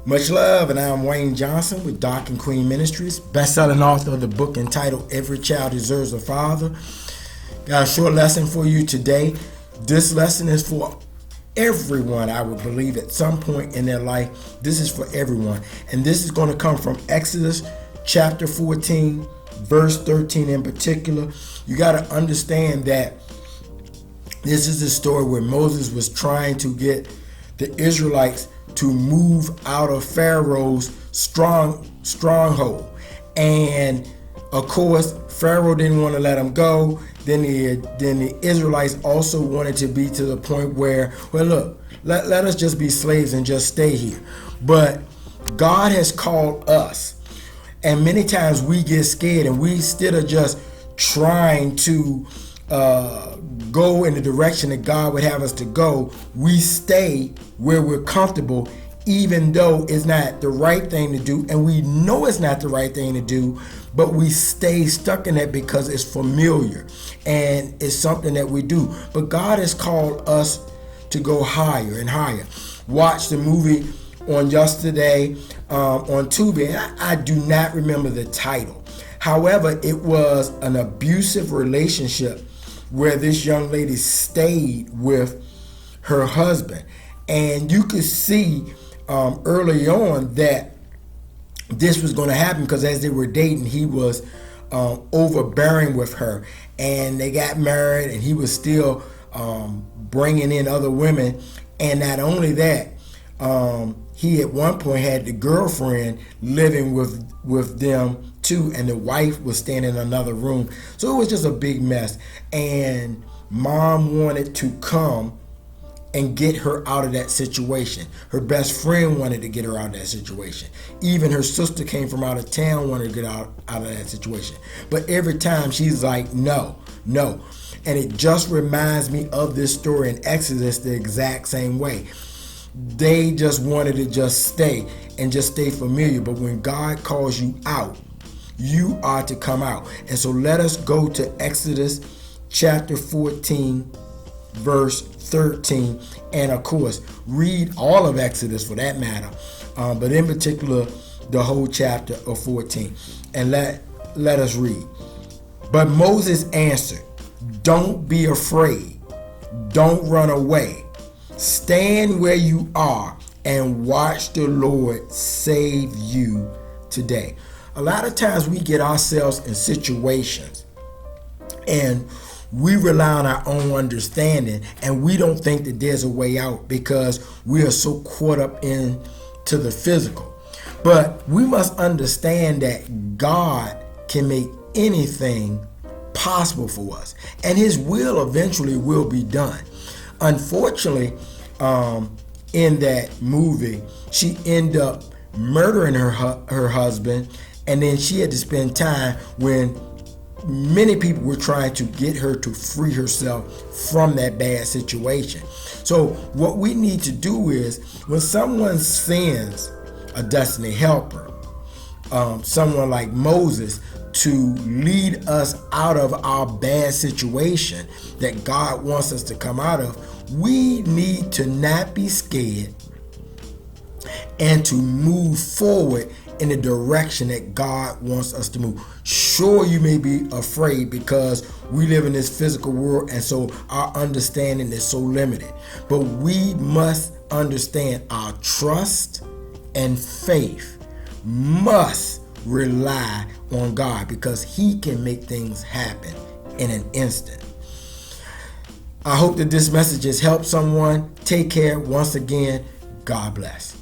Much love, and I'm Wayne Johnson with Doc and Queen Ministries, best-selling author of the book entitled Every Child Deserves a Father. Got a short lesson for you today. This lesson is for everyone, I would believe, at some point in their life. This is for everyone. And this is going to come from Exodus chapter 14, verse 13 in particular. You got to understand that this is the story where Moses was trying to get the Israelites to move out of Pharaoh's stronghold. And of course, Pharaoh didn't want to let them go. Then the Israelites also wanted to be to the point where, well, look, let us just be slaves and just stay here. But God has called us. And many times we get scared, and we instead of just trying to go in the direction that God would have us to go, we stay where we're comfortable, even though it's not the right thing to do, and we know it's not the right thing to do, but we stay stuck in that because it's familiar and it's something that we do. But God has called us to go higher and higher. Watch the movie on yesterday on Tubi. I do not remember the title. However, it was an abusive relationship where this young lady stayed with her husband. And you could see early on that this was going to happen, because as they were dating, he was overbearing with her. And they got married, and he was still bringing in other women. And not only that, he at one point had the girlfriend living with them too, and the wife was staying in another room. So it was just a big mess. And mom wanted to come and get her out of that situation. Her best friend wanted to get her out of that situation. Even her sister came from out of town, wanted to get out of that situation. But every time she's like, no. And it just reminds me of this story in Exodus the exact same way. They just wanted to just stay familiar. But when God calls you out, you are to come out. And so let us go to Exodus chapter 14, verse 13. And of course, read all of Exodus for that matter. But in particular, the whole chapter of 14. And let us read. But Moses answered, "Don't be afraid. Don't run away. Stand where you are and watch the Lord save you today." A lot of times we get ourselves in situations and we rely on our own understanding, and we don't think that there's a way out because we are so caught up into the physical. But we must understand that God can make anything possible for us, and his will eventually will be done. Unfortunately, in that movie, she ended up murdering her husband, and then she had to spend time when many people were trying to get her to free herself from that bad situation. So what we need to do is, when someone sends a destiny helper, someone like Moses, to lead us out of our bad situation that God wants us to come out of, we need to not be scared and to move forward in the direction that God wants us to move. Sure, you may be afraid because we live in this physical world, and so our understanding is so limited. But we must understand our trust and faith must rely on God, because he can make things happen in an instant. I hope that this message has helped someone. Take care. Once again, God bless.